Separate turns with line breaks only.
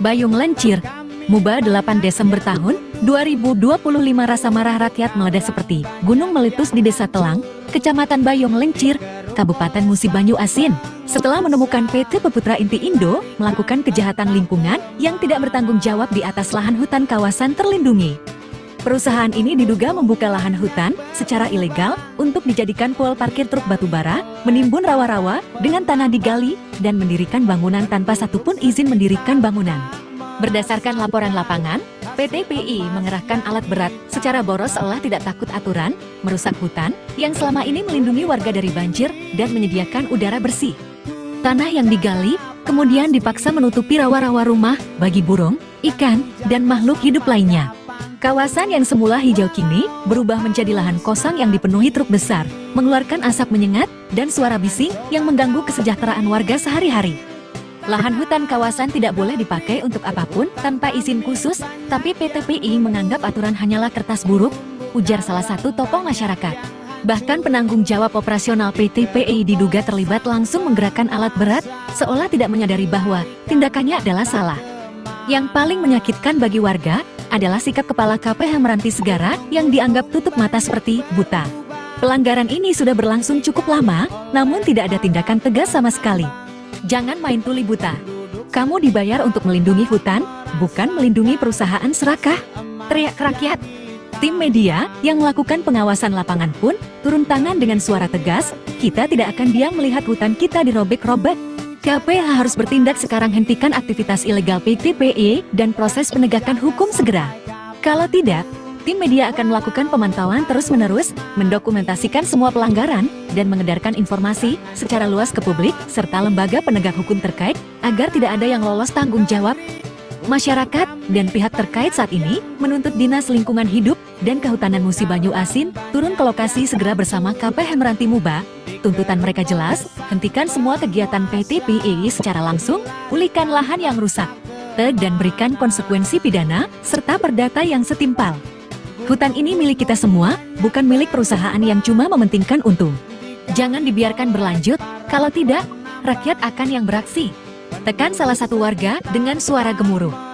Bayung Lencir, Muba 8 Desember tahun 2025. Rasa marah rakyat meledak seperti gunung meletus di Desa Telang, Kecamatan Bayung Lencir, Kabupaten Musi Banyu Asin, setelah menemukan PT Peputra Inti Indo melakukan kejahatan lingkungan yang tidak bertanggung jawab di atas lahan hutan kawasan terlindungi. Perusahaan ini diduga membuka lahan hutan secara ilegal untuk dijadikan pol parkir truk batubara, menimbun rawa-rawa dengan tanah digali, dan mendirikan bangunan tanpa satupun izin mendirikan bangunan. Berdasarkan laporan lapangan, PT PI mengerahkan alat berat secara boros seolah tidak takut aturan, merusak hutan yang selama ini melindungi warga dari banjir dan menyediakan udara bersih. Tanah yang digali kemudian dipaksa menutupi rawa-rawa rumah bagi burung, ikan, dan makhluk hidup lainnya. Kawasan yang semula hijau kini berubah menjadi lahan kosong yang dipenuhi truk besar, mengeluarkan asap menyengat dan suara bising yang mengganggu kesejahteraan warga sehari-hari. Lahan hutan kawasan tidak boleh dipakai untuk apapun tanpa izin khusus, tapi PT PI menganggap aturan hanyalah kertas buruk, ujar salah satu tokoh masyarakat. Bahkan penanggung jawab operasional PT PI diduga terlibat langsung menggerakkan alat berat, seolah tidak menyadari bahwa tindakannya adalah salah. Yang paling menyakitkan bagi warga adalah sikap Kepala KPH Meranti Segara yang dianggap tutup mata seperti buta. Pelanggaran ini sudah berlangsung cukup lama, namun tidak ada tindakan tegas sama sekali. Jangan main tuli buta. Kamu dibayar untuk melindungi hutan, bukan melindungi perusahaan serakah, teriak rakyat. Tim media yang melakukan pengawasan lapangan pun turun tangan dengan suara tegas, kita tidak akan diam melihat hutan kita dirobek-robek. KPH harus bertindak sekarang, hentikan aktivitas ilegal PT PI dan proses penegakan hukum segera. Kalau tidak, tim media akan melakukan pemantauan terus-menerus, mendokumentasikan semua pelanggaran, dan mengedarkan informasi secara luas ke publik serta lembaga penegak hukum terkait agar tidak ada yang lolos tanggung jawab. Masyarakat dan pihak terkait saat ini menuntut Dinas Lingkungan Hidup dan Kehutanan Musi Banyu Asin turun ke lokasi segera bersama KPH Meranti Muba. Tuntutan mereka jelas, hentikan semua kegiatan PT PI secara langsung, pulihkan lahan yang rusak, dan berikan konsekuensi pidana serta perdata yang setimpal. Hutan ini milik kita semua, bukan milik perusahaan yang cuma mementingkan untung. Jangan dibiarkan berlanjut, kalau tidak, rakyat akan yang beraksi. Tekan salah satu warga dengan suara gemuruh.